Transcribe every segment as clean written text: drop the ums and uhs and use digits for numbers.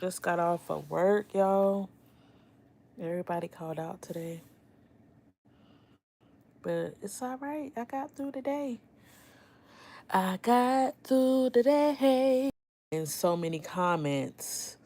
Just got off of work, y'all. Everybody called out today. But it's all right. I got through the day. I got through the day. And so many comments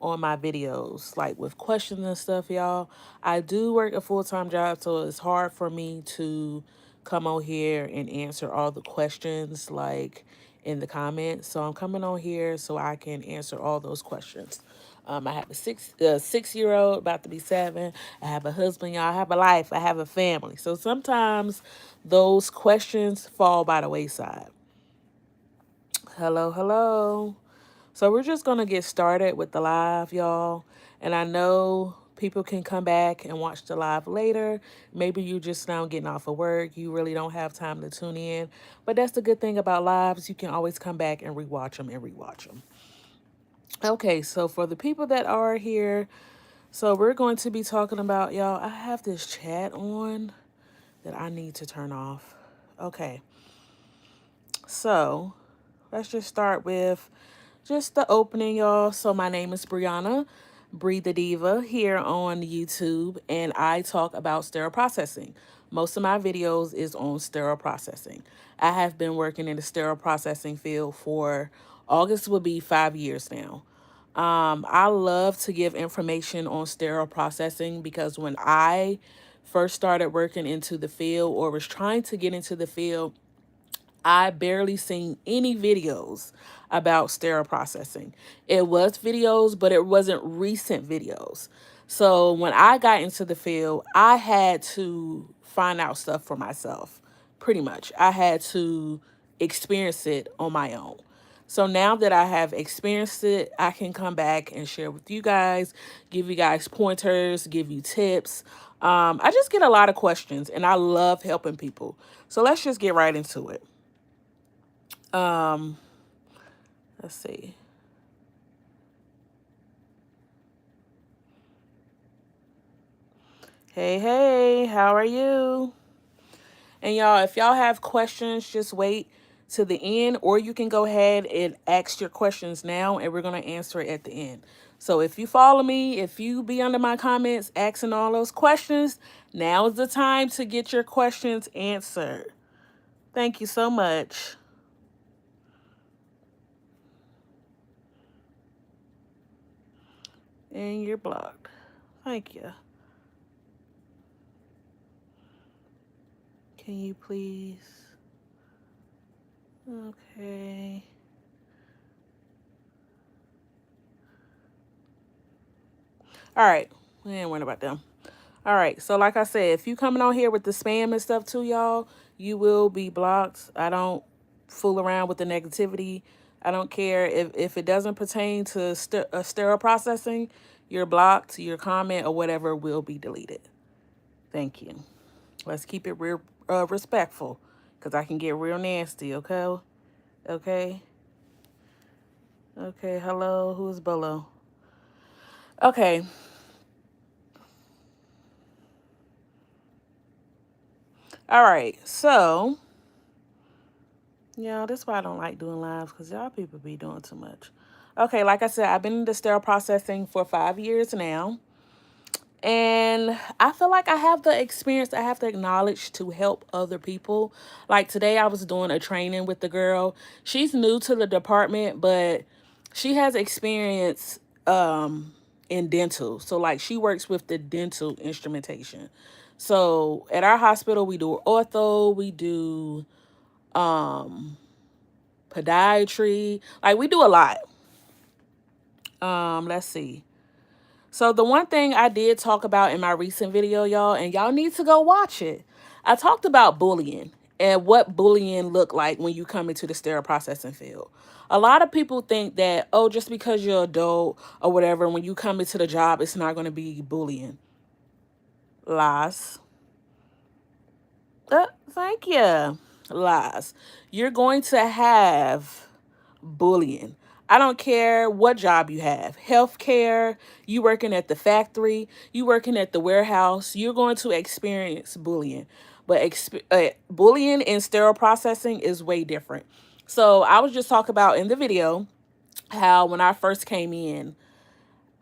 on my videos, like with questions and stuff, y'all. I do work a full-time job, so it's hard for me to come on here and answer all the questions like in the comments. So I'm coming on here so I can answer all those questions. I have a 6-year-old about to be 7. I have a husband, y'all. I have a life. I have a family. So sometimes those questions fall by the wayside. Hello, hello. So we're just going to get started with the live, y'all. And I know people can come back and watch the live later. Maybe you just now getting off of work. You really don't have time to tune in. But that's the good thing about lives. You can always come back and rewatch them and rewatch them. Okay, so for the people that are here, so we're going to be talking about, y'all, I have this chat on that I need to turn off. Okay, so let's just start with just the opening, y'all. So my name is Brianna, BRITHEDIVA, here on YouTube, and I talk about sterile processing. Most of my videos is on sterile processing. I have been working in the sterile processing field for August will be 5 years now. I love to give information on sterile processing because when I first started working into the field or was trying to get into the field, I barely seen any videos about sterile processing. It was videos, but it wasn't recent videos. So when I got into the field, I had to find out stuff for myself, pretty much. I had to experience it on my own. So now that I have experienced it, I can come back and share with you guys, give you guys pointers, give you tips. I just get a lot of questions and I love helping people. So let's just get right into it. Um, let's see. Hey, hey, how are you? And y'all, if y'all have questions, just wait to the end, or you can go ahead and ask your questions now, and we're going to answer it at the end. So if you follow me, if you be under my comments asking all those questions, now is the time to get your questions answered. Thank you so much. And you're blocked. Thank you. Can you please? Okay. All right. We ain't worrying about them. All right. So like I said, if you coming on here with the spam and stuff too, y'all, you will be blocked. I don't fool around with the negativity. I don't care if it doesn't pertain to sterile processing, you're blocked, your comment or whatever will be deleted. Thank you. Let's keep it real respectful because I can get real nasty, okay? Okay. Okay. Hello. Who's below? Okay. All right. So, yeah, that's why I don't like doing lives because y'all people be doing too much. Okay, like I said, I've been in the sterile processing for 5 years now. And I feel like I have the experience I have to acknowledge to help other people. Like today, I was doing a training with the girl. She's new to the department, but she has experience in dental. So, like, she works with the dental instrumentation. So, at our hospital, we do ortho, we do podiatry. Like, we do a lot. Let's see. So the one thing I did talk about in my recent video, y'all, and y'all need to go watch it. I talked about bullying and what bullying look like when you come into the sterile processing field. A lot of people think that, oh, just because you're adult or whatever, when you come into the job, it's not going to be bullying. Lies. Thank you. Lies. You're going to have bullying. I don't care what job you have. Healthcare, you working at the factory, you working at the warehouse, you're going to experience bullying. But bullying in sterile processing is way different. So I was just talking about in the video how when I first came in,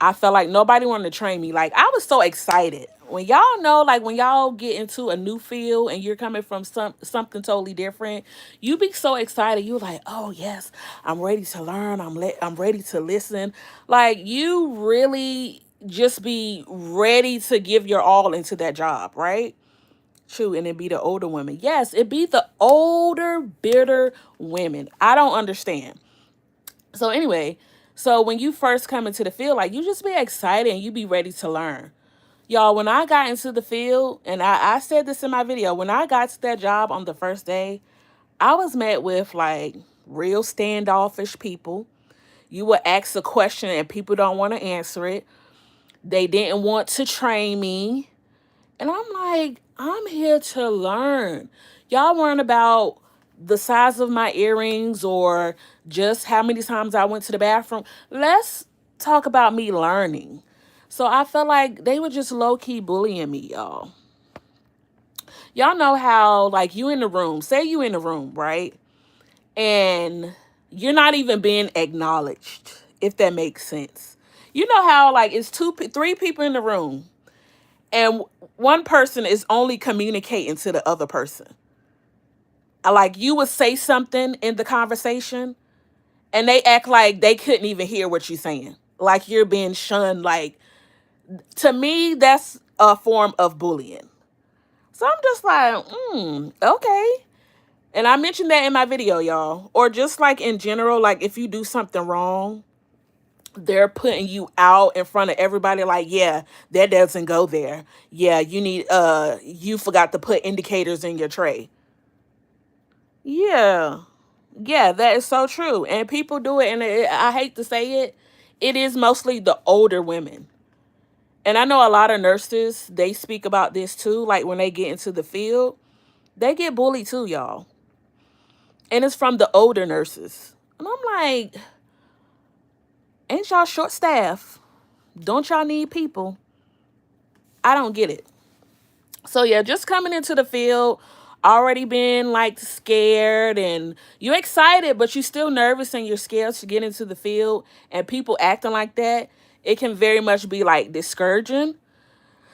I felt like nobody wanted to train me. Like, I was so excited. When y'all know, like, when y'all get into a new field and you're coming from something totally different, you be so excited. You're like, oh yes, I'm ready to learn. I'm ready to listen. Like, you really just be ready to give your all into that job, right? True, and it be the older women. Yes, it be the older, bitter women. I don't understand. So anyway, so when you first come into the field, like, you just be excited and you be ready to learn. Y'all, when I got into the field, and I said this in my video, when I got to that job on the first day, I was met with like real standoffish people. You would ask a question and people don't want to answer it. They didn't want to train me. And I'm like, I'm here to learn. Y'all weren't about the size of my earrings or just how many times I went to the bathroom. Let's talk about me learning. So I felt like they were just low-key bullying me, y'all. Y'all know how, like, you in the room, say you in the room, right? And you're not even being acknowledged, if that makes sense. You know how, like, it's three people in the room and one person is only communicating to the other person. Like, you would say something in the conversation and they act like they couldn't even hear what you're saying. Like, you're being shunned. Like, to me, that's a form of bullying. So I'm just like, okay. And I mentioned that in my video, y'all. Or just like in general, like if you do something wrong, they're putting you out in front of everybody like, yeah, that doesn't go there. Yeah, you forgot to put indicators in your tray. Yeah. Yeah, that is so true. And people do it, and I hate to say it, it is mostly the older women. And I know a lot of nurses, they speak about this too. Like when they get into the field, they get bullied too, y'all. And it's from the older nurses. And I'm like, ain't y'all short staff? Don't y'all need people? I don't get it. So yeah, just coming into the field, already been like scared, and you're excited, but you're still nervous and you're scared to get into the field, and people acting like that, it can very much be like discouraging.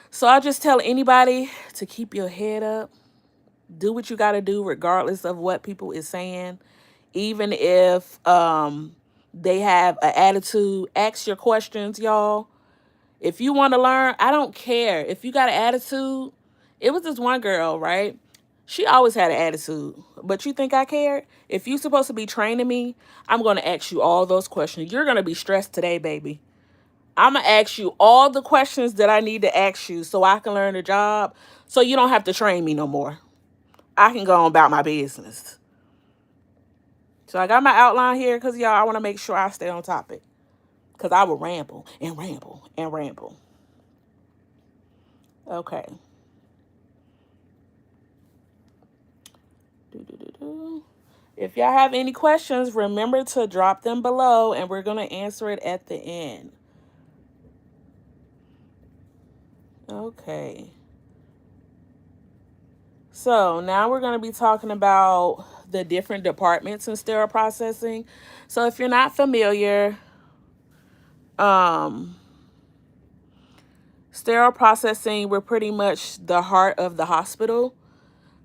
So I just tell anybody to keep your head up. Do what you got to do regardless of what people is saying. Even if they have an attitude, ask your questions, y'all. If you want to learn, I don't care. If you got an attitude, it was this one girl, right? She always had an attitude. But you think I cared? If you're supposed to be training me, I'm going to ask you all those questions. You're going to be stressed today, baby. I'm going to ask you all the questions that I need to ask you so I can learn the job, so you don't have to train me no more. I can go on about my business. So I got my outline here because, y'all, I want to make sure I stay on topic. Because I will ramble and ramble and ramble. Okay. If y'all have any questions, remember to drop them below and we're going to answer it at the end. Okay. So now we're going to be talking about the different departments in sterile processing. So if you're not familiar, sterile processing, we're pretty much the heart of the hospital.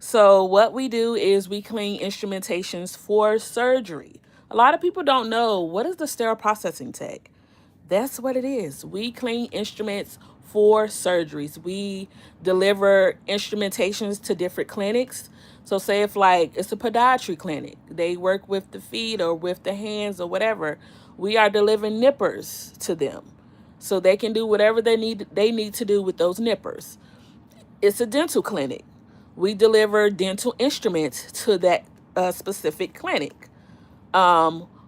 So what we do is we clean instrumentations for surgery. A lot of people don't know, what is the sterile processing tech? That's what it is. We clean instruments for surgeries. We deliver instrumentations to different clinics. So say if like it's a podiatry clinic, they work with the feet or with the hands or whatever. We are delivering nippers to them so they can do whatever they need to do with those nippers. It's a dental clinic. We deliver dental instruments to that specific clinic.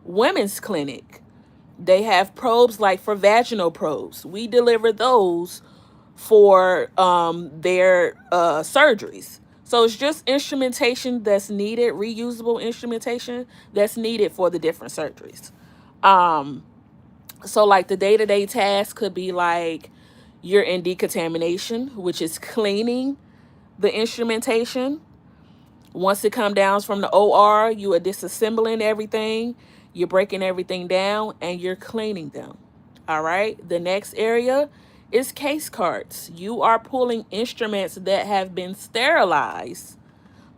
Women's clinic, they have probes like for vaginal probes. We deliver those for their surgeries. So it's just instrumentation that's needed, reusable instrumentation that's needed for the different surgeries. So like the day-to-day task could be like you're in decontamination, which is cleaning the instrumentation. Once it comes down from the OR, you are disassembling everything, you're breaking everything down, and you're cleaning them. All right. The next area is case carts. You are pulling instruments that have been sterilized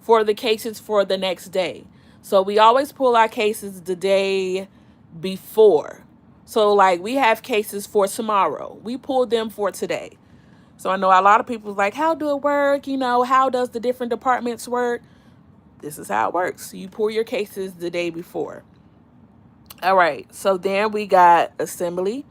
for the cases for the next day. So we always pull our cases the day before. So like we have cases for tomorrow. We pull them for today. So I know a lot of people like, how do it work? You know, how does the different departments work? This is how it works. You pull your cases the day before. All right. So then we got assembly.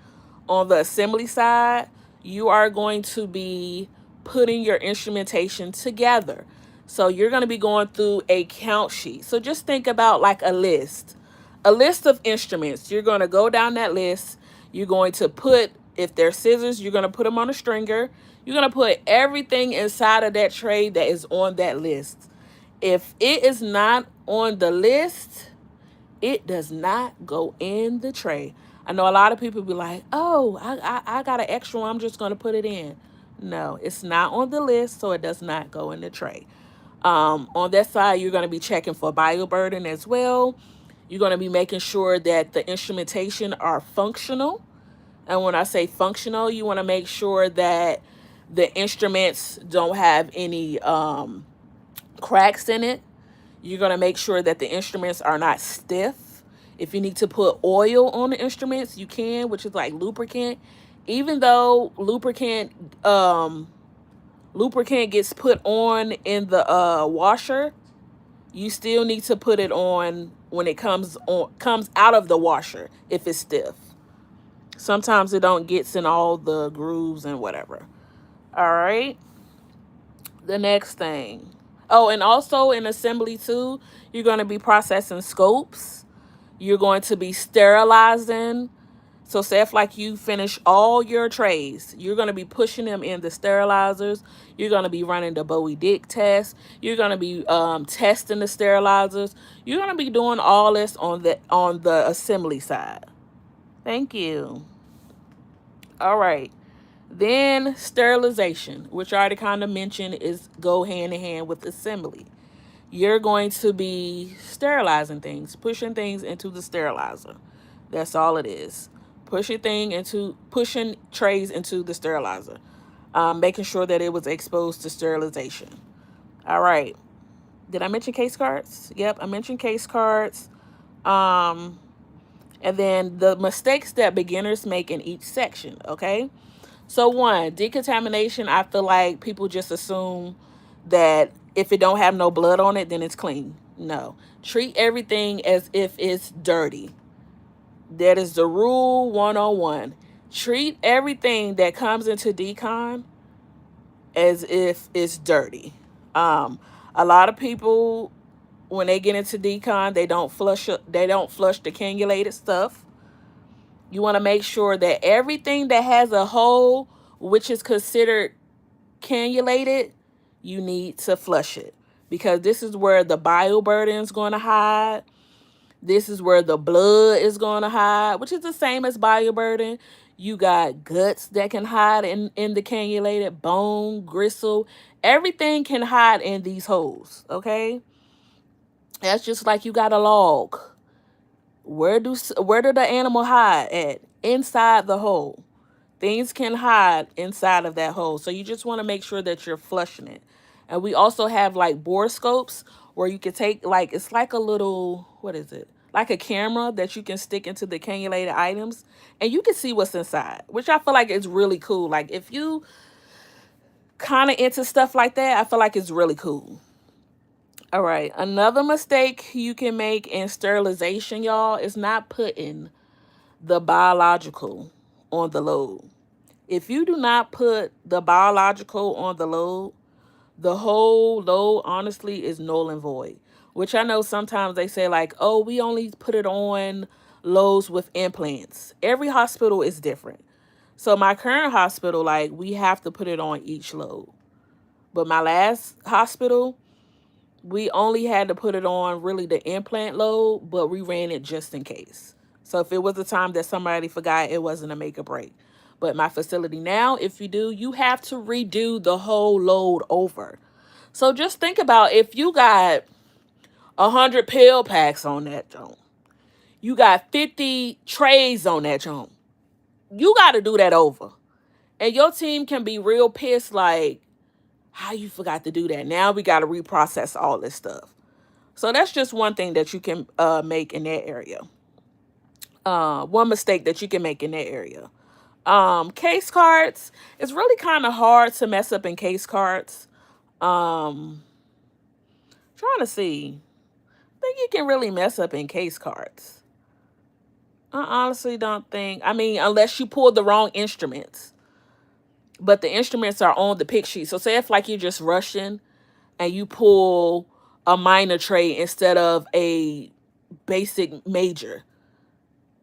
On the assembly side, you are going to be putting your instrumentation together. So you're going to be going through a count sheet. So just think about like a list of instruments. You're going to go down that list. You're going to put, if they're scissors, you're going to put them on a stringer. You're going to put everything inside of that tray that is on that list. If it is not on the list, it does not go in the tray. I know a lot of people be like, oh, I got an extra one, I'm just going to put it in. No, it's not on the list, so it does not go in the tray. On that side, you're going to be checking for bioburden as well. You're going to be making sure that the instrumentation are functional. And when I say functional, you want to make sure that the instruments don't have any cracks in it. You're going to make sure that the instruments are not stiff. If you need to put oil on the instruments, you can, which is like lubricant. Even though lubricant gets put on in the washer, you still need to put it on when it comes out of the washer if it's stiff. Sometimes it don't gets in all the grooves and whatever. All right. The next thing. Oh, and also in assembly too, you're going to be processing scopes. You're going to be sterilizing. So say if like you finish all your trays, you're going to be pushing them in the sterilizers. You're going to be running the Bowie-Dick test. You're going to be testing the sterilizers. You're going to be doing all this on the assembly side. Thank you. All right. Then sterilization, which I already kind of mentioned, is go hand in hand with assembly. You're going to be sterilizing things, pushing things into the sterilizer. That's all it is. Pushing trays into the sterilizer. Making sure that it was exposed to sterilization. All right. Did I mention case cards? Yep, I mentioned case cards. And then the mistakes that beginners make in each section, okay? So one, decontamination, I feel like people just assume that if it don't have no blood on it, then it's clean. No. Treat everything as if it's dirty. That is the rule 101. Treat everything that comes into decon as if it's dirty. A lot of people, when they get into decon, they don't flush the cannulated stuff. You want to make sure that everything that has a hole, which is considered cannulated, you need to flush it. Because this is where the bioburden is going to hide. This is where the blood is going to hide, which is the same as bioburden. You got guts that can hide in the cannulated, bone, gristle. Everything can hide in these holes, okay? That's just like you got a log. Where do the animal hide at? Inside the hole. Things can hide inside of that hole. So you just want to make sure that you're flushing it. And we also have like bore scopes where you can take like, it's like a little, what is it? Like a camera that you can stick into the cannulated items and you can see what's inside, which I feel like is really cool. Like if you kind of into stuff like that, I feel like it's really cool. All right, another mistake you can make in sterilization, y'all, is not putting the biological on the load. If you do not put the biological on the load, the whole load honestly is null and void. Which I know sometimes they say like, oh, we only put it on loads with implants. Every hospital is different. So my current hospital, like we have to put it on each load. But my last hospital, we only had to put it on really the implant load, but we ran it just in case. So if it was the time that somebody forgot, it wasn't a make or break. But my facility now, if you do, you have to redo the whole load over. So just think about if you got 100 pill packs on that joint. You got 50 trays on that joint. you got to do that over. And your team can be real pissed, like, how you forgot to do that? Now we got to reprocess all this stuff. So that's just one thing that you can make in that area. One mistake that you can make in that area. Case cards. It's really kind of hard to mess up in case cards. Trying to see. I think you can really mess up in case cards. I honestly don't think. I mean, unless you pull the wrong instruments. But the instruments are on the pick sheet. So say if like you're just rushing and you pull a minor tray instead of a basic major.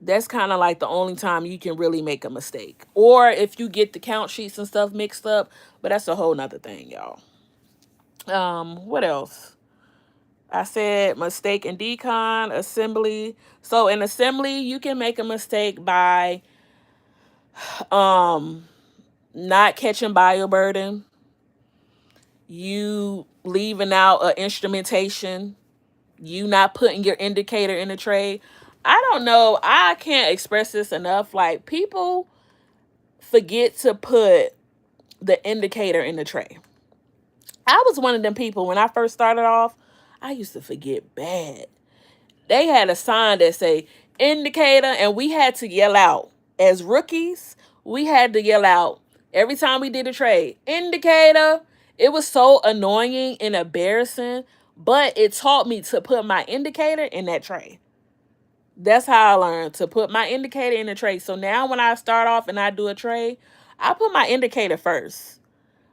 That's kind of like the only time you can really make a mistake. Or if you get the count sheets and stuff mixed up, but that's a whole nother thing, y'all. What else? I said mistake in decon, assembly. So in assembly, you can make a mistake by not catching bioburden, you leaving out an instrumentation, you not putting your indicator in the tray. I don't know. I can't express this enough. Like, people forget to put the indicator in the tray. I was one of them people when I first started off. I used to forget bad. They had a sign that say indicator, and we had to yell out. As rookies, we had to yell out every time we did a trade, indicator. It was so annoying and embarrassing, but it taught me to put my indicator in that tray. That's how I learned to put my indicator in the tray. So now when I start off and I do a trade, I put my indicator first.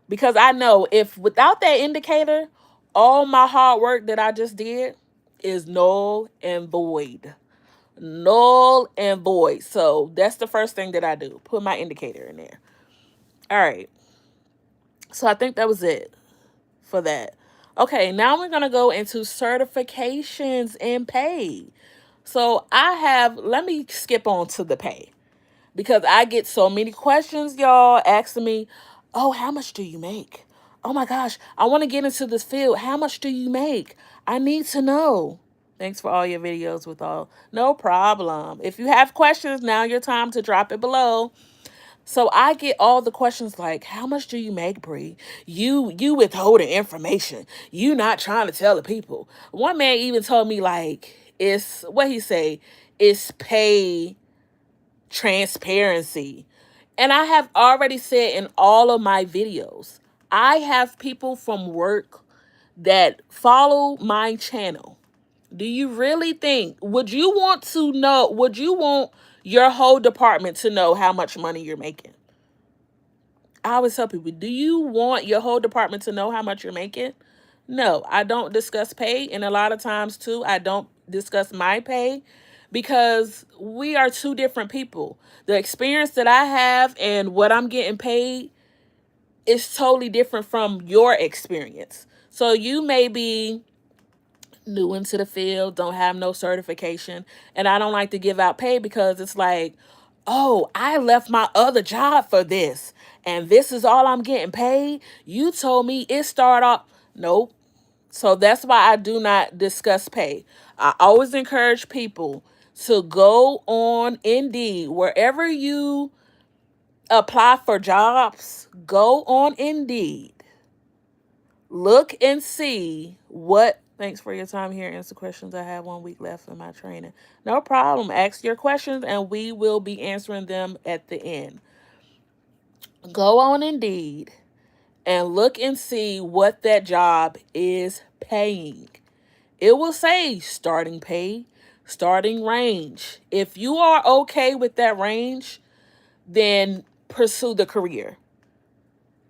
Because I know if without that indicator, all my hard work that I just did is null and void. Null and void. So that's the first thing that I do. Put my indicator in there. All right. So I think that was it for that. Okay, now we're going to go into certifications and pay. So let me skip on to the pay. Because I get so many questions, y'all, asking me, oh, how much do you make? Oh my gosh, I want to get into this field. How much do you make? I need to know. Thanks for all your videos with all. No problem. If you have questions, now your time to drop it below. So I get all the questions like, how much do you make, Bree? You withholding information. You not trying to tell the people. One man even told me, like, it's, what he say, it's pay transparency. And I have already said in all of my videos, I have people from work that follow my channel. Do you really think, would you want your whole department to know how much money you're making? I always tell people, do you want your whole department to know how much you're making? No, I don't discuss pay. And a lot of times too, I don't discuss my pay because we are two different people. The experience that I have and what I'm getting paid is totally different from your experience. So you may be new into the field, don't have no certification, and I don't like to give out pay because it's like, oh, I left my other job for this, and this is all I'm getting paid. You told me it started off. Nope. So that's why I do not discuss pay. I always encourage people to go on Indeed. Wherever you apply for jobs, go on Indeed. Look and see what. Thanks for your time here. Answer questions. I have 1 week left in my training. No problem. Ask your questions and we will be answering them at the end. Go on Indeed and look and see what that job is paying. It will say starting pay, starting range. If you are okay with that range, then pursue the career.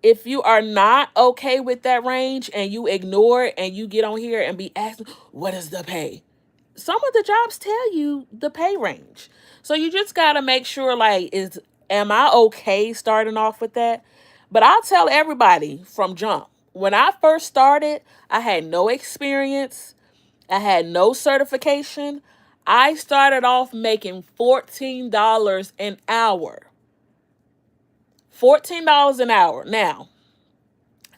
If you are not okay with that range and you ignore it and you get on here and be asking, what is the pay? Some of the jobs tell you the pay range. So you just got to make sure, like, am I okay starting off with that? But I'll tell everybody from jump. When I first started, I had no experience. I had no certification. I started off making $14 an hour. $14 an hour. Now,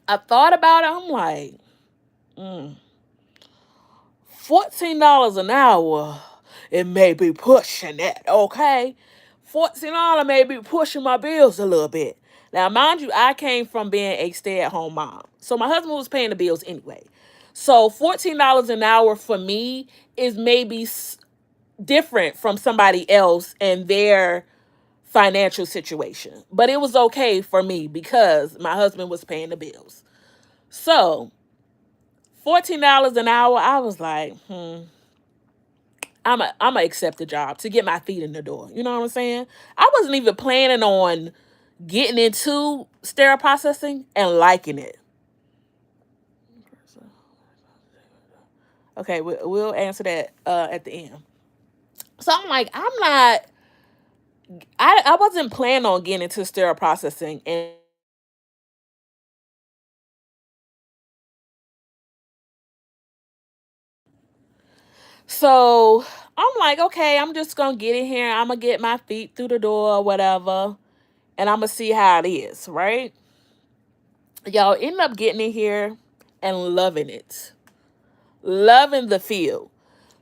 I thought about it. I'm like, $14 an hour, it may be pushing it, okay? $14 may be pushing my bills a little bit. Now, mind you, I came from being a stay-at-home mom. So my husband was paying the bills anyway. So $14 an hour for me is maybe different from somebody else and their financial situation. But it was okay for me because my husband was paying the bills. So $14 an hour, I was like, I'm a accept the job to get my feet in the door. You know what I'm saying? I wasn't even planning on getting into sterile processing and liking it. Okay, we'll answer that at the end. So I'm like, I wasn't planning on getting into sterile processing, and so I'm like, okay, I'm just gonna get in here. I'm gonna get my feet through the door or whatever, and I'm gonna see how it is, right? Y'all end up getting in here and loving it, loving the field.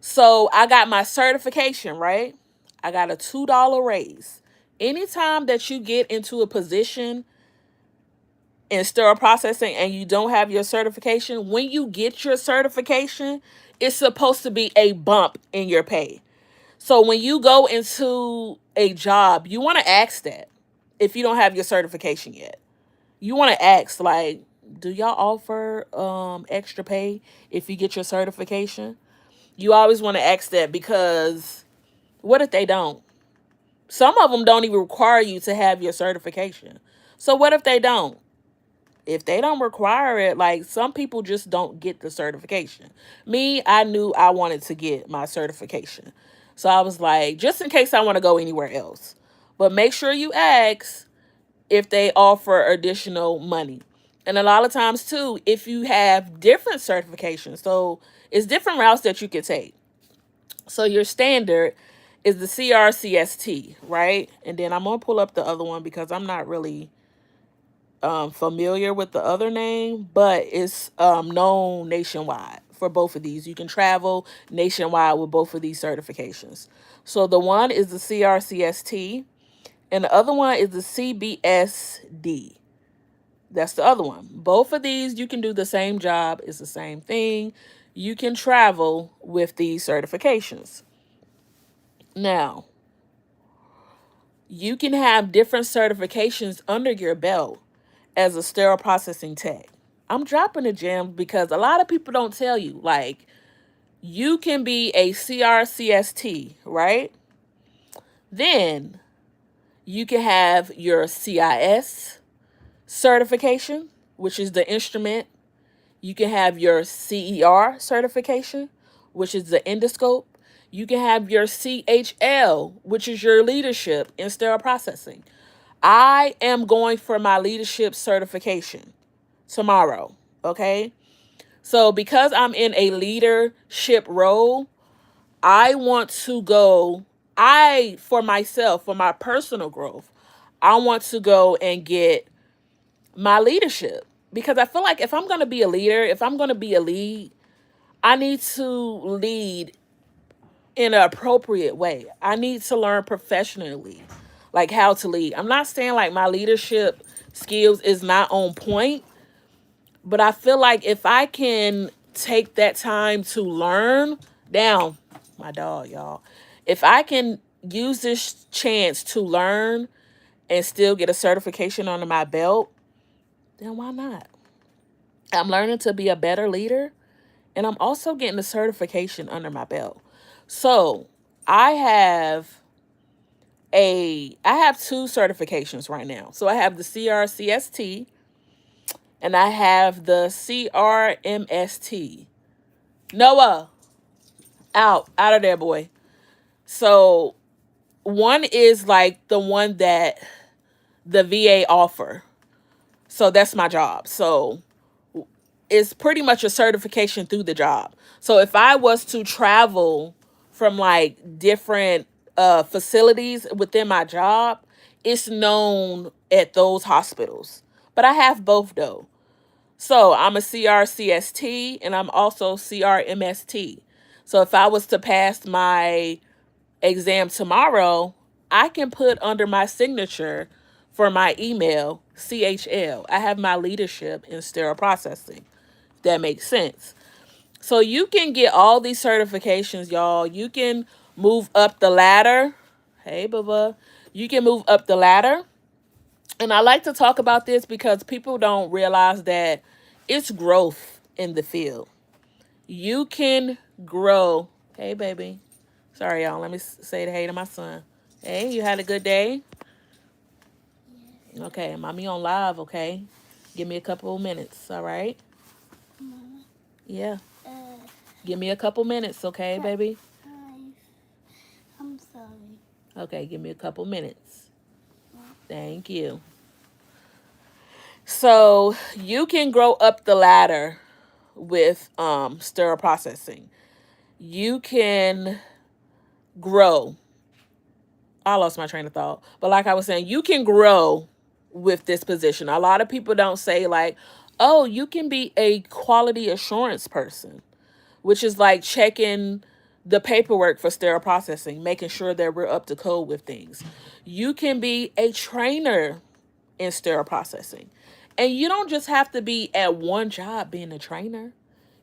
So I got my certification, right? I got a $2 raise. Anytime that you get into a position in sterile processing and you don't have your certification, when you get your certification, it's supposed to be a bump in your pay. So when you go into a job, you want to ask that if you don't have your certification yet. You want to ask, like, do y'all offer extra pay if you get your certification? You always want to ask that, because what if they don't? Some of them don't even require you to have your certification. So what if they don't? If they don't require it, like, some people just don't get the certification. Me, I knew I wanted to get my certification. So I was like, just in case I want to go anywhere else. But make sure you ask if they offer additional money. And a lot of times too, if you have different certifications, so it's different routes that you can take. So your standard is the CRCST, right? And then I'm going to pull up the other one because I'm not really familiar with the other name, but it's known nationwide for both of these. You can travel nationwide with both of these certifications. So the one is the CRCST, and the other one is the CBSD. That's the other one. Both of these, you can do the same job. It's the same thing. You can travel with these certifications. Now, you can have different certifications under your belt as a sterile processing tech. I'm dropping a gem because a lot of people don't tell you, like, you can be a CRCST, right? Then you can have your CIS certification, which is the instrument. You can have your CER certification, which is the endoscope. You can have your CHL, which is your leadership in sterile processing. I am going for my leadership certification tomorrow, okay? So because I'm in a leadership role, I want to go, for myself, for my personal growth, I want to go and get my leadership, because I feel like if I'm going to be a leader, if I'm going to be a lead, I need to lead in an appropriate way. I need to learn professionally, like, how to lead. I'm not saying like my leadership skills is not on point, but I feel like if I can take that time to learn, down my dog, y'all. If I can use this chance to learn and still get a certification under my belt, then why not? I'm learning to be a better leader, and I'm also getting a certification under my belt. So I have two certifications right now. So I have the CRCST and I have the CRMST. Noah, out of there, boy. So one is like the one that the VA offer. So that's my job. So it's pretty much a certification through the job. So if I was to travel from like different facilities within my job, it's known at those hospitals. But I have both though. So I'm a CRCST and I'm also CRMST. So if I was to pass my exam tomorrow, I can put under my signature for my email CHL. I have my leadership in sterile processing. That makes sense. So you can get all these certifications, y'all. You can move up the ladder. Hey, Bubba. You can move up the ladder. And I like to talk about this because people don't realize that it's growth in the field. You can grow. Hey, baby. Sorry, y'all. Let me say hey to my son. Hey, you had a good day? Okay, mommy on live, okay? Give me a couple of minutes, all right? Yeah. Give me a couple minutes, okay, baby? I'm sorry. Okay, give me a couple minutes. Thank you. So you can grow up the ladder with sterile processing. You can grow. I lost my train of thought. But like I was saying, you can grow with this position. A lot of people don't say like, oh, you can be a quality assurance person, which is like checking the paperwork for sterile processing, making sure that we're up to code with things. You can be a trainer in sterile processing. And you don't just have to be at one job being a trainer.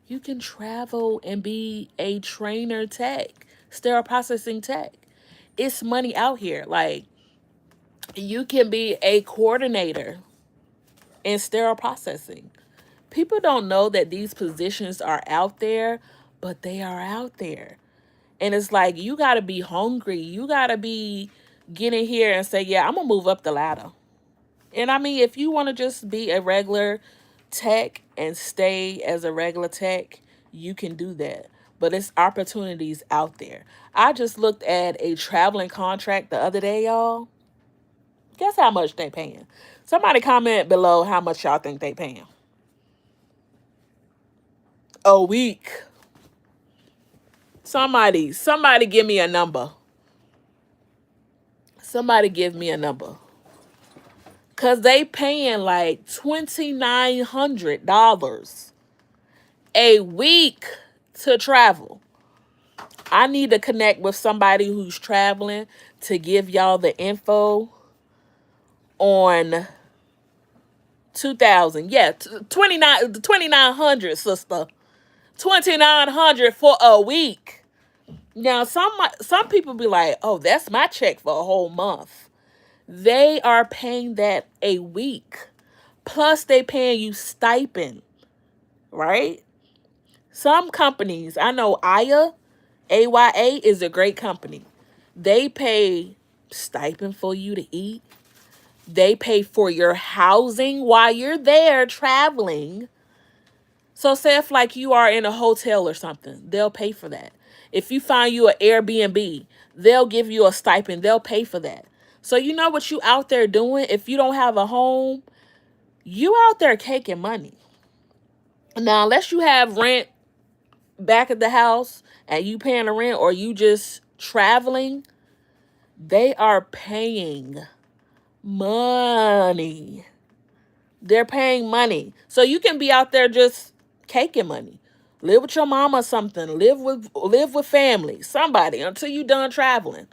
You can travel and be a trainer tech, sterile processing tech. It's money out here. Like, you can be a coordinator in sterile processing. People don't know that these positions are out there, but they are out there. And it's like, you got to be hungry. You got to be getting here and say, yeah, I'm going to move up the ladder. And I mean, if you want to just be a regular tech and stay as a regular tech, you can do that. But it's opportunities out there. I just looked at a traveling contract the other day, y'all. Guess how much they paying? Somebody comment below how much y'all think they paying. A week. Somebody give me a number. Somebody give me a number. Cause they paying like $2,900 a week to travel. I need to connect with somebody who's traveling to give y'all the info on 2,000. Yeah, 2,900, sister. 2,900 for a week. Now, some people be like, oh, that's my check for a whole month. They are paying that a week. Plus, they paying you stipend, right? Some companies, I know AYA is a great company. They pay stipend for you to eat. They pay for your housing while you're there traveling. So say if like you are in a hotel or something, they'll pay for that. If you find you an Airbnb, they'll give you a stipend. They'll pay for that. So you know what you out there doing? If you don't have a home, you out there caking money. Now, unless you have rent back at the house and you paying the rent or you just traveling, they are paying money. They're paying money. So you can be out there just caking money. Live with your mama or something. Live with family, somebody until you done traveling.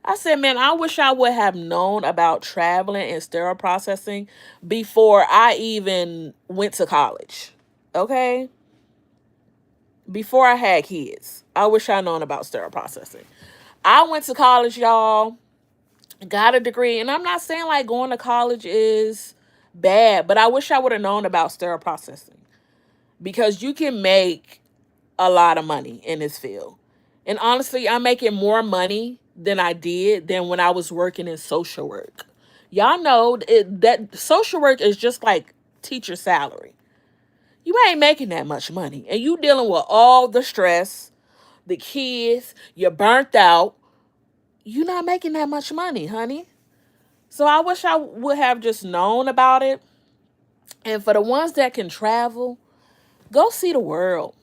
I said, man, I wish I would have known about traveling and sterile processing before I even went to college. Okay? Before I had kids. I wish I'd known about sterile processing. I went to college, y'all. Got a degree. And I'm not saying like going to college is bad, but I wish I would have known about sterile processing. Because you can make a lot of money in this field. And honestly, I'm making more money than I did than when I was working in social work. Y'all know that social work is just like teacher salary. You ain't making that much money. And you dealing with all the stress, the kids, you're burnt out. You're not making that much money, honey. So I wish I would have just known about it. And for the ones that can travel, go see the world.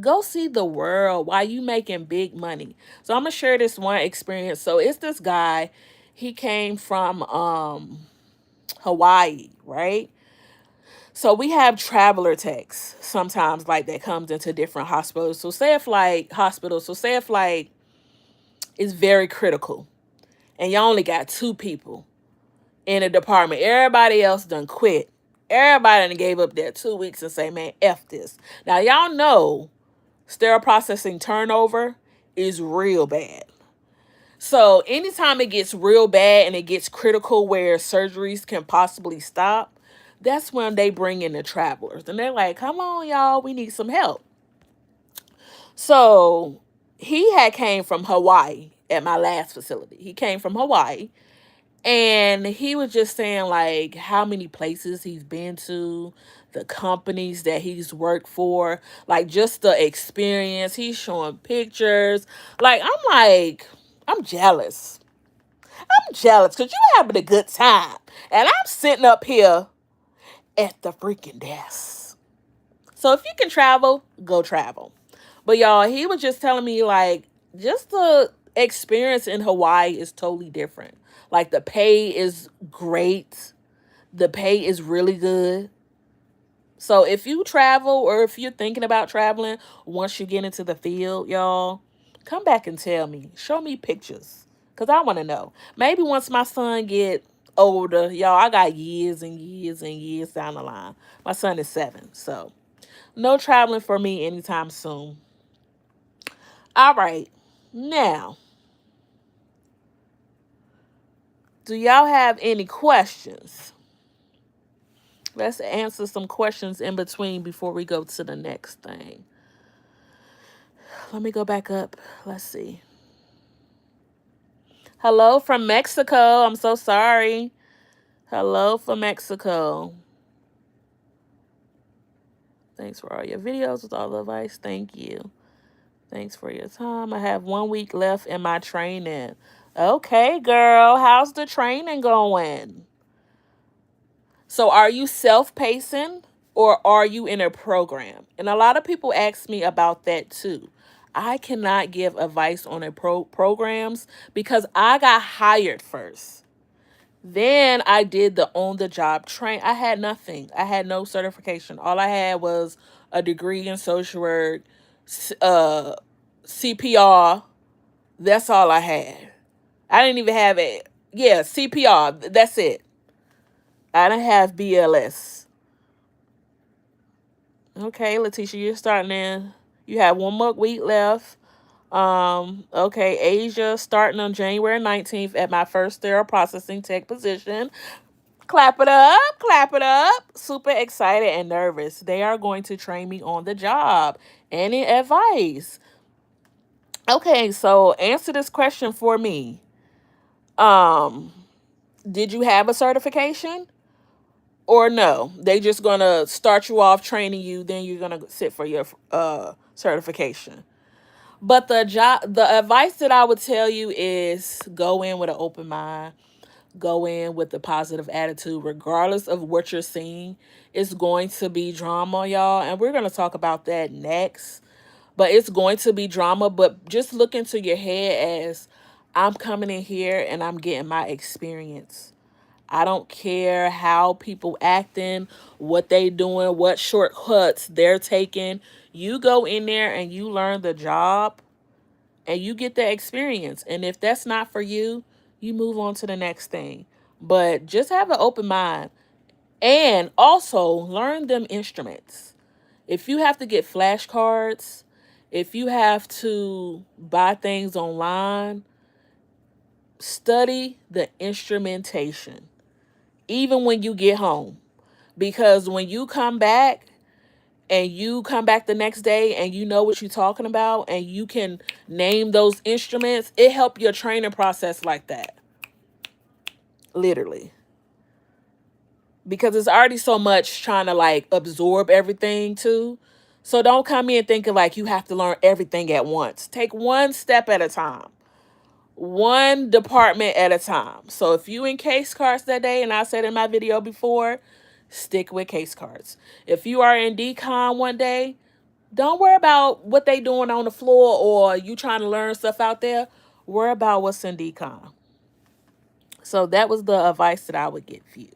Go see the world while you making big money. So I'm going to share this one experience. So it's this guy. He came from Hawaii, right? So we have traveler techs sometimes like that comes into different hospitals. So say if like it's very critical and you only got 2 people in the department. Everybody else done quit. Everybody done gave up their 2 weeks and say, man, F this. Now, y'all know sterile processing turnover is real bad. So anytime it gets real bad and it gets critical where surgeries can possibly stop, that's when they bring in the travelers. And they're like, come on, y'all, we need some help. So he had came from Hawaii at my last facility. He came from Hawaii. And he was just saying, like, how many places he's been to, the companies that he's worked for, like, just the experience. He's showing pictures. I'm jealous. I'm jealous because you having a good time. And I'm sitting up here at the freaking desk. So if you can travel, go travel. But y'all, he was just telling me, like, just the experience in Hawaii is totally different. Like, the pay is great. The pay is really good. So if you travel or if you're thinking about traveling, once you get into the field, y'all, come back and tell me. Show me pictures. Because I want to know. Maybe once my son get older, y'all, I got years and years and years down the line. My son is 7. So no traveling for me anytime soon. All right. Now, do y'all have any questions? Let's answer some questions in between before we go to the next thing. Let me go back up. Let's see. Hello from Mexico. I'm so sorry. Hello from Mexico. Thanks for all your videos with all the advice. Thank you. Thanks for your time. I have 1 week left in my training. Okay, girl. How's the training going? So are you self-pacing or are you in a program? And a lot of people ask me about that too. I cannot give advice on programs because I got hired first. Then I did the on-the-job train. I had nothing. I had no certification. All I had was a degree in social work, CPR. That's all I had. I didn't even have it. Yeah, CPR. That's it. I didn't have BLS. Okay, Letitia, you're starting in. You have 1 more week left. Okay, Asia starting on January 19th at my first sterile processing tech position. Clap it up, clap it up. Super excited and nervous. They are going to train me on the job. Any advice? Okay, so answer this question for me. Did you have a certification? Or no? They just gonna start you off training you, then you're gonna sit for your certification. But the advice that I would tell you is go in with an open mind. Go in with a positive attitude, regardless of what you're seeing. It's going to be drama, y'all, and we're going to talk about that next. But it's going to be drama, but just look into your head as I'm coming in here and I'm getting my experience. I don't care how people acting, what they doing, what shortcuts they're taking. You go in there and you learn the job and you get the experience. And if that's not for you, you move on to the next thing. But just have an open mind and also learn them instruments. If you have to get flashcards, if you have to buy things online, study the instrumentation, even when you get home. Because when you come back, and you come back the next day and you know what you're talking about and you can name those instruments, it helps your training process like that. Literally. Because it's already so much trying to like absorb everything too. So don't come in thinking like you have to learn everything at once. Take one step at a time. One department at a time. So if you in case cards that day, and I said in my video before, stick with case cards. If you are in decon one day, don't worry about what they doing on the floor or you trying to learn stuff out there. Worry about what's in decon. So that was the advice that I would give you.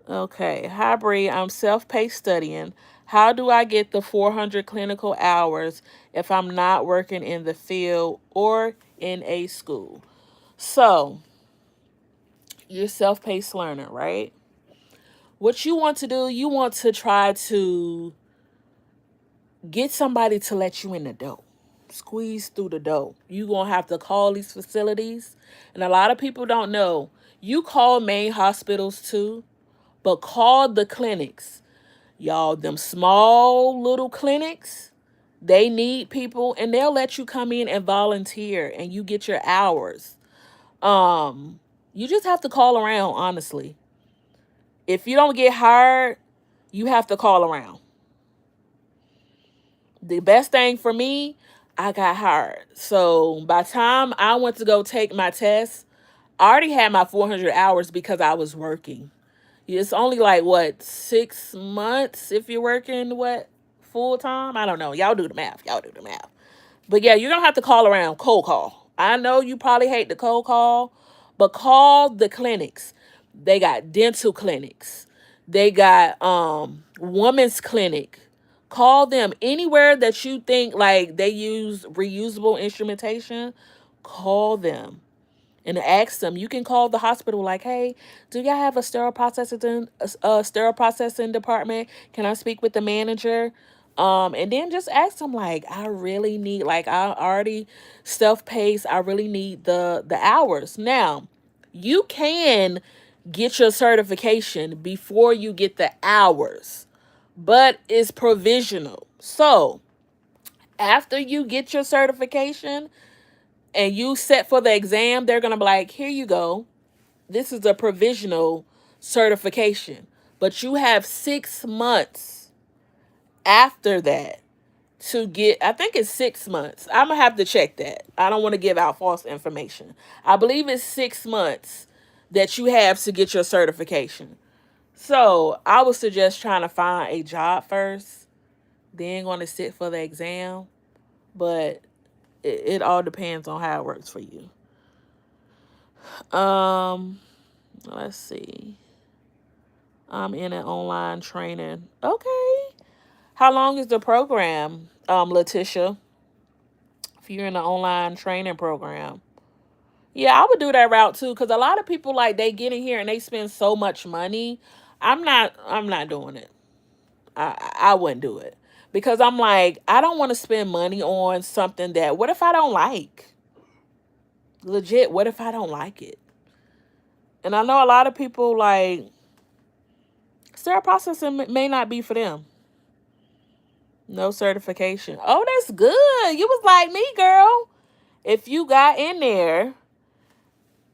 Okay, hi Bree, I'm self-paced studying. How do I get the 400 clinical hours if I'm not working in the field or in a school? So, you're self-paced learner, right? What you want to do, you want to try to get somebody to let you in the door. Squeeze through the door. You gonna have to call these facilities. And a lot of people don't know. You call main hospitals too, but call the clinics. Y'all, them small little clinics, they need people and they'll let you come in and volunteer and you get your hours. You just have to call around, honestly. If you don't get hired, you have to call around. The best thing for me, I got hired. So by the time I went to go take my test, I already had my 400 hours because I was working. It's only like what, 6 months if you're working what, full time? I don't know. Y'all do the math. Y'all do the math. But yeah, you're gonna have to call around, cold call. I know you probably hate the cold call, but call the clinics. They got dental clinics. They got women's clinic. Call them anywhere that you think like they use reusable instrumentation. Call them and ask them. You can call the hospital like, "Hey, do y'all have a sterile processing department? Can I speak with the manager?" And then just ask them like, "I really need, like, I already self-paced. I really need the hours." Now, you can get your certification before you get the hours, but it's provisional. So, after you get your certification and you set for the exam, they're going to be like, "Here you go. This is a provisional certification." But you have 6 months after that to get, I think it's 6 months. I'm going to have to check that. I don't want to give out false information. I believe it's 6 months that you have to get your certification. So I would suggest trying to find a job first, then going to sit for the exam. But it all depends on how it works for you. Let's see. I'm in an online training. Okay. How long is the program, Letitia? If you're in an online training program. Yeah, I would do that route too, because a lot of people like they get in here and they spend so much money. I'm not doing it. I wouldn't do it. Because I'm like, I don't want to spend money on something that, what if I don't like? Legit, what if I don't like it? And I know a lot of people like sterile processing may not be for them. No certification. Oh, that's good. You was like me, girl. If you got in there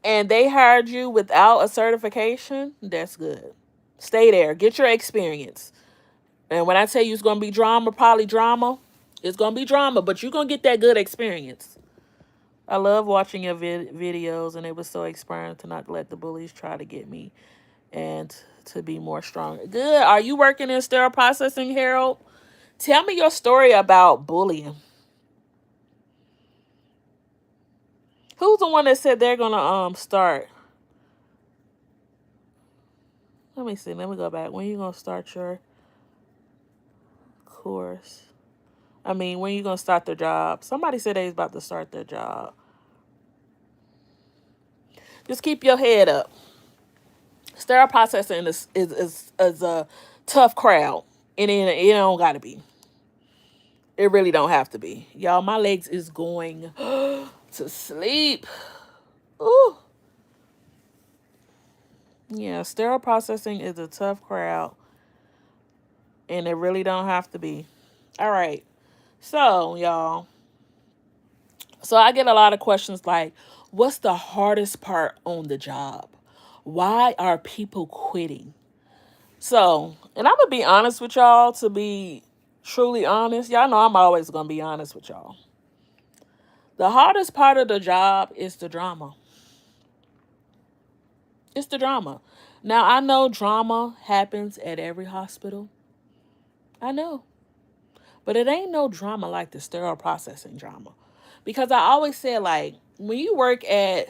and they hired you without a certification, that's good. Stay there. Get your experience. And when I tell you it's going to be drama, probably drama, it's going to be drama, but you're going to get that good experience. I love watching your videos, and it was so inspiring to not let the bullies try to get me and to be more stronger. Good. Are you working in sterile processing, Harold? Tell me your story about bullying. Who's the one that said they're gonna start? Let me see. Let me go back. When you gonna start your course? I mean, when you gonna start the job? Somebody said they was about to start their job. Just keep your head up. Sterile processing is a tough crowd, and it don't gotta be. It really don't have to be. Y'all, my legs is going to sleep. Ooh. Yeah, sterile processing is a tough crowd, and it really don't have to be. All right. So, y'all. So I get a lot of questions like, what's the hardest part on the job? Why are people quitting? So, and I'm going to be honest with y'all, to be truly honest. Y'all know I'm always going to be honest with y'all. The hardest part of the job is the drama. It's the drama. Now, I know drama happens at every hospital. I know. But it ain't no drama like the sterile processing drama. Because I always say, like, when you work at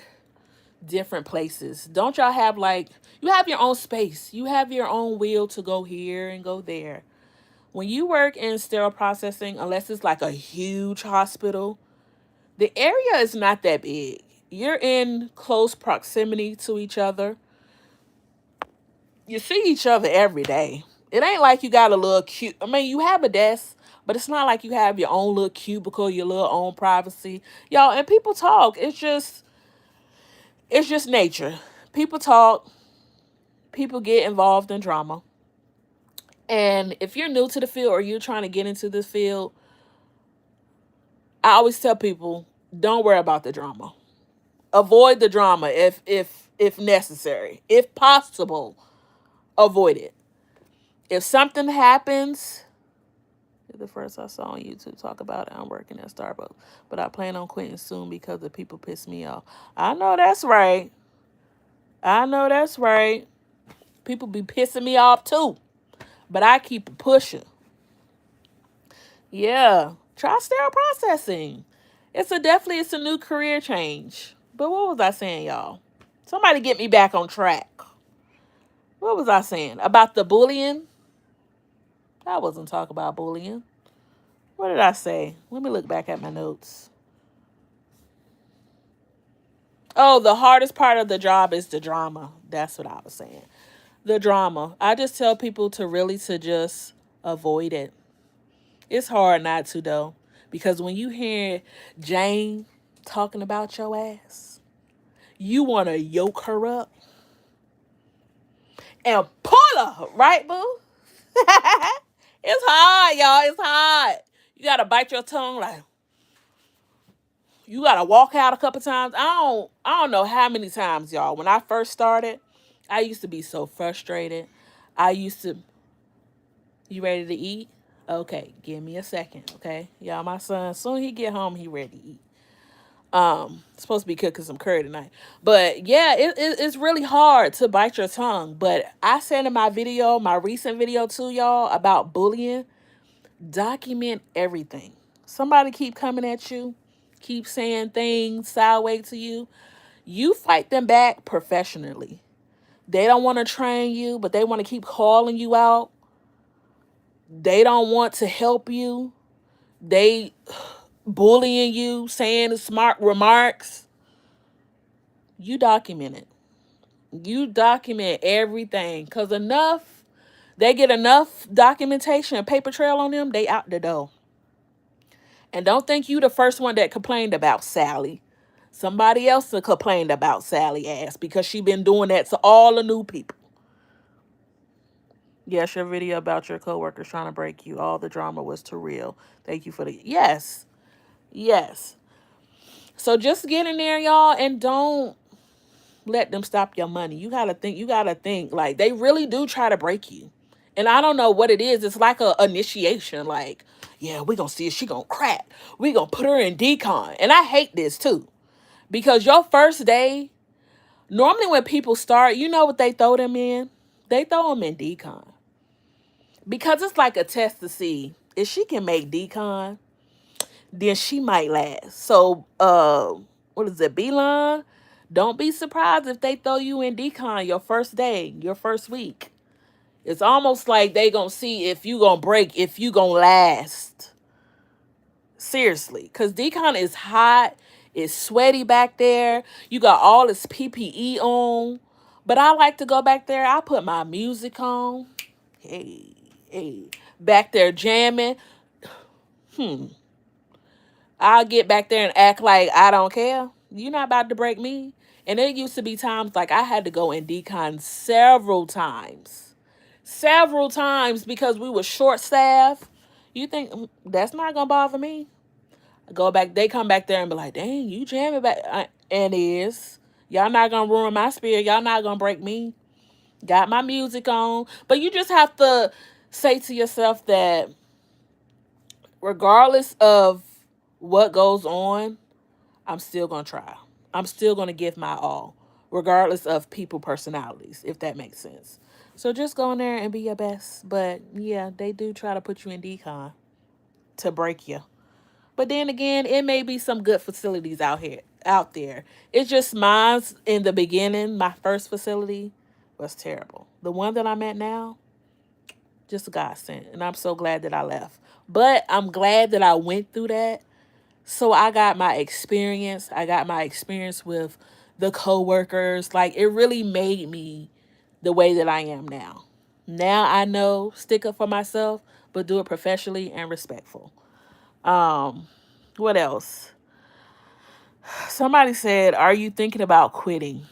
different places, don't y'all have, like, you have your own space. You have your own will to go here and go there. When you work in sterile processing, unless it's like a huge hospital, the area is not that big. you're in close proximity to each other. You see each other every day. It ain't like you got a little cute. I mean, you have a desk, but it's not like you have your own little cubicle, your little own privacy, y'all. And people talk. It's just nature. People talk. People get involved in drama. And if you're new to the field or you're trying to get into this field, I always tell people, don't worry about the drama. Avoid the drama if necessary. If possible, avoid it. If something happens, the first I saw on YouTube talk about it, I'm working at Starbucks, but I plan on quitting soon because the people piss me off. I know that's right. I know that's right. People be pissing me off too, but I keep pushing. Yeah, try sterile processing. It's a new career change. But what was I saying, y'all? Somebody get me back on track. What was I saying about the bullying? I wasn't talking about bullying. What did I say? Let me look back at my notes. Oh, the hardest part of the job is the drama. That's what I was saying. The drama. I just tell people to just avoid it. It's hard not to, though, because when you hear Jane talking about your ass, you want to yoke her up and pull her, right, boo? It's hard, y'all. It's hard. You got to bite your tongue like, you got to walk out a couple times. I don't know how many times, y'all. When I first started, I used to be so frustrated. I used to, you ready to eat? Okay, give me a second, okay? Y'all, my son, as soon as he get home, he ready to eat. Supposed to be cooking some curry tonight. But yeah, it's really hard to bite your tongue. But I said in my video, my recent video too, y'all, about bullying, document everything. Somebody keep coming at you, keep saying things sideways to you. You fight them back professionally. They don't want to train you, but they want to keep calling you out. They don't want to help you. They bullying you, saying smart remarks. You document it. You document everything. Because they get enough documentation and paper trail on them, they out the door. And don't think you the first one that complained about Sally. Somebody else complained about Sally ass because she been doing that to all the new people. Yes, your video about your coworkers trying to break you. All the drama was too real. Thank you for the... Yes. Yes. So just get in there, y'all, and don't let them stop your money. You gotta think. Like, they really do try to break you. And I don't know what it is. It's like a initiation. Like, yeah, we gonna see if she gonna crack. We gonna put her in decon. And I hate this too. Because your first day, normally when people start, you know what they throw them in? They throw them in decon. Because it's like a test to see if she can make decon, then she might last. So, what is it, Beeline? Don't be surprised if they throw you in decon your first day, your first week. It's almost like they gonna see if you gonna break, if you gonna last. Seriously, because decon is hot, it's sweaty back there. You got all this PPE on. But I like to go back there. I put my music on. Hey, back there jamming. I'll get back there and act like I don't care. You're not about to break me. And there used to be times like I had to go in decon several times. Several times because we were short staffed. You think that's not going to bother me? Go back. They come back there and be like, dang, you jamming back. And it is. Y'all not going to ruin my spirit. Y'all not going to break me. Got my music on. But you just have to say to yourself that regardless of what goes on, I'm still going to try. I'm still going to give my all, regardless of people personalities, if that makes sense. So just go in there and be your best. But yeah, they do try to put you in decon to break you. But then again, it may be some good facilities out there. It's just mine's in the beginning, my first facility was terrible. The one that I'm at now, just a godsend. And I'm so glad that I left. But I'm glad that I went through that So I got my experience. I got my experience with the coworkers. Like, it really made me the way that I am now. Now I know, stick up for myself, but do it professionally and respectful. Um, what else? Somebody said, "Are you thinking about quitting?"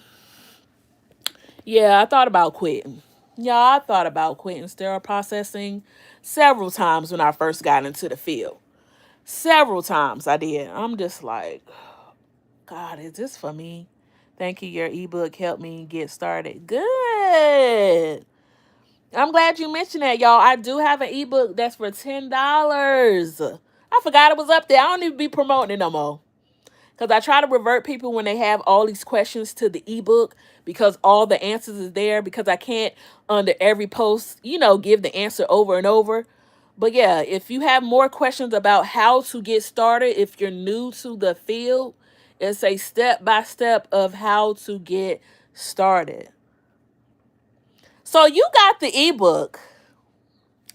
Yeah, I thought about quitting. Yeah, I thought about quitting sterile processing several times when I first got into the field. Several times I did. I'm just like, God, is this for me? Thank you. Your ebook helped me get started. Good. I'm glad you mentioned that, y'all. I do have an ebook that's for $10. I forgot it was up there. I don't even be promoting it no more. Because I try to revert people when they have all these questions to the ebook because all the answers is there, because I can't, under every post, give the answer over and over. But yeah, if you have more questions about how to get started, if you're new to the field, it's a step by step of how to get started. So you got the ebook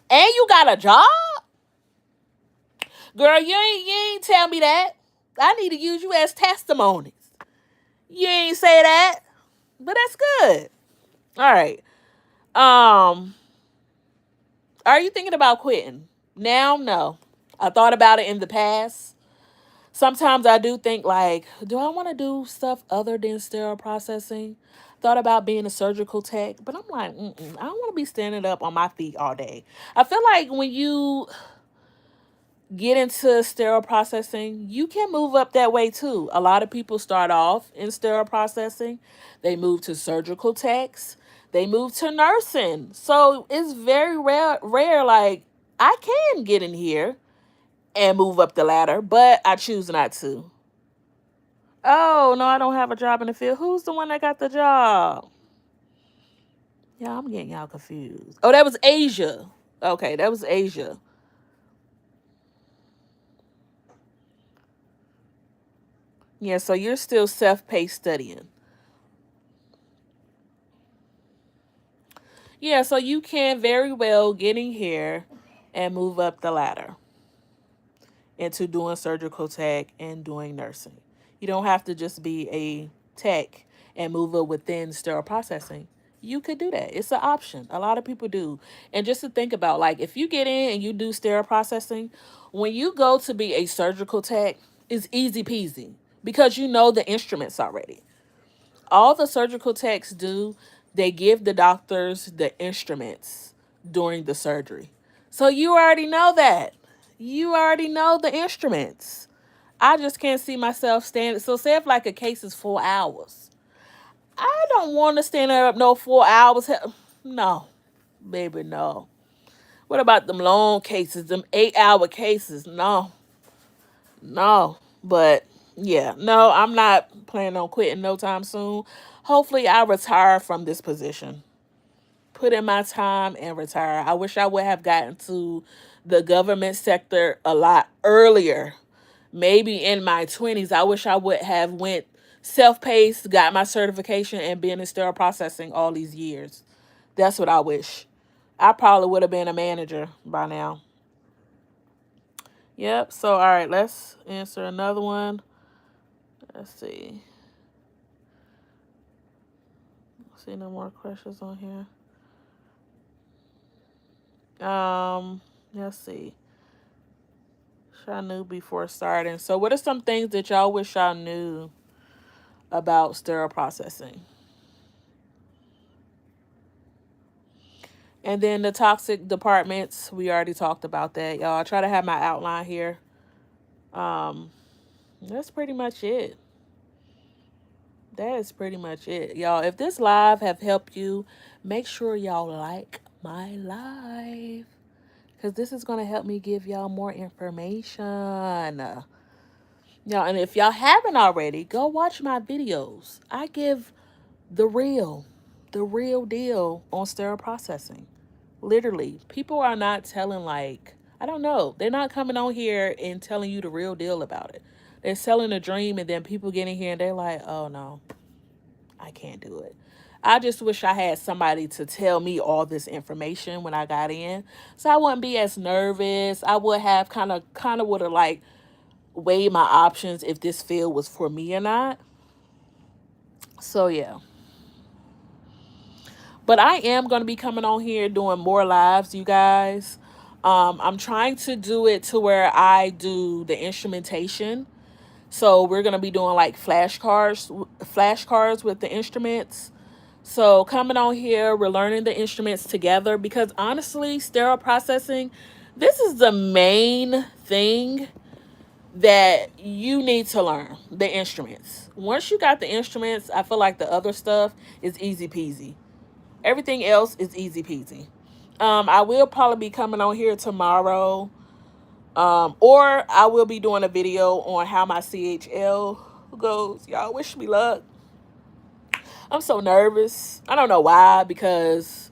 and you got a job? Girl, you ain't tell me that. I need to use you as testimonies. You ain't say that. But that's good. All right. Um, are you thinking about quitting? Now, no. I thought about it in the past. Sometimes I do think, like, do I want to do stuff other than sterile processing? Thought about being a surgical tech, but I'm like, I don't want to be standing up on my feet all day. I feel like when you get into sterile processing, you can move up that way too. A lot of people start off in sterile processing, they move to surgical techs, they move to nursing. So it's very rare. Like, I can get in here and move up the ladder, but I choose not to. Oh, no, I don't have a job in the field. Who's the one that got the job? Yeah, I'm getting y'all confused. Oh, that was Asia. Okay, that was Asia. Yeah, so you're still self-paced studying. Yeah, so you can very well get in here and move up the ladder into doing surgical tech and doing nursing. You don't have to just be a tech and move up within sterile processing. You could do that. It's an option. A lot of people do. And just to think about, like, if you get in and you do sterile processing, when you go to be a surgical tech, it's easy peasy because you know the instruments already. All the surgical techs do, they give the doctors the instruments during the surgery. So you already know that. You already know the instruments. I just can't see myself standing. So say if like a case is 4 hours. I don't want to stand there up no 4 hours. No, baby, no. What about them long cases, them 8 hour cases? No, no. But yeah, no, I'm not planning on quitting no time soon. Hopefully, I retire from this position. Put in my time and retire. I wish I would have gotten to the government sector a lot earlier. Maybe in my 20s, I wish I would have went self-paced, got my certification, and been in sterile processing all these years. That's what I wish. I probably would have been a manager by now. Yep. So, all right, let's answer another one. Let's see. See no more questions on here. Let's see. Y'all knew before starting. So, what are some things that y'all wish y'all knew about sterile processing? And then the toxic departments, we already talked about that, y'all. I try to have my outline here. Um, that's pretty much it. That is pretty much it, y'all. If this live have helped you, make sure y'all like my live, because this is gonna help me give y'all more information. Y'all, and if y'all haven't already, go watch my videos. I give the real, the real deal on sterile processing. Literally, people are not telling, like, I don't know. They're not coming on here and telling you the real deal about it. They're selling a dream, and then people get in here and they're like, oh no, I can't do it. I just wish I had somebody to tell me all this information when I got in, so I wouldn't be as nervous. I would have kind of would have like weigh my options if this field was for me or not. So yeah. But I am going to be coming on here doing more lives, you guys. I'm trying to do it to where I do the instrumentation. So we're going to be doing like flashcards with the instruments. So coming on here, we're learning the instruments together because honestly, sterile processing, this is the main thing that you need to learn, the instruments. Once you got the instruments, I feel like the other stuff is easy peasy. Everything else is easy peasy. I will probably be coming on here tomorrow. Or I will be doing a video on how my CHL goes. Y'all wish me luck. I'm so nervous. I don't know why, because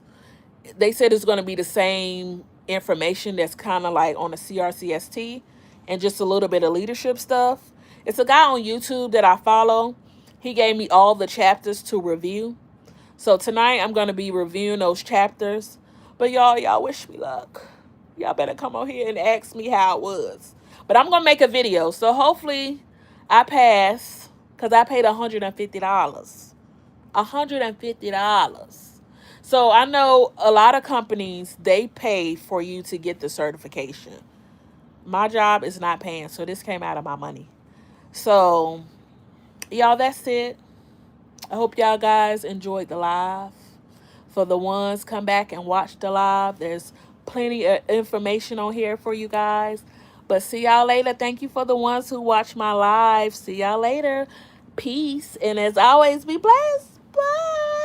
they said it's going to be the same information that's kind of like on the CRCST and just a little bit of leadership stuff. It's a guy on YouTube that I follow. He gave me all the chapters to review. So tonight I'm going to be reviewing those chapters. But y'all wish me luck. Y'all better come on here and ask me how it was. But I'm going to make a video. So hopefully I pass, because I paid $150. $150. So I know a lot of companies, they pay for you to get the certification. My job is not paying, so this came out of my money. So, y'all, that's it. I hope y'all guys enjoyed the live. For the ones, come back and watch the live. There's plenty of information on here for you guys. But see y'all later. Thank you for the ones who watch my live. See y'all later. Peace. And as always, be blessed. Bye.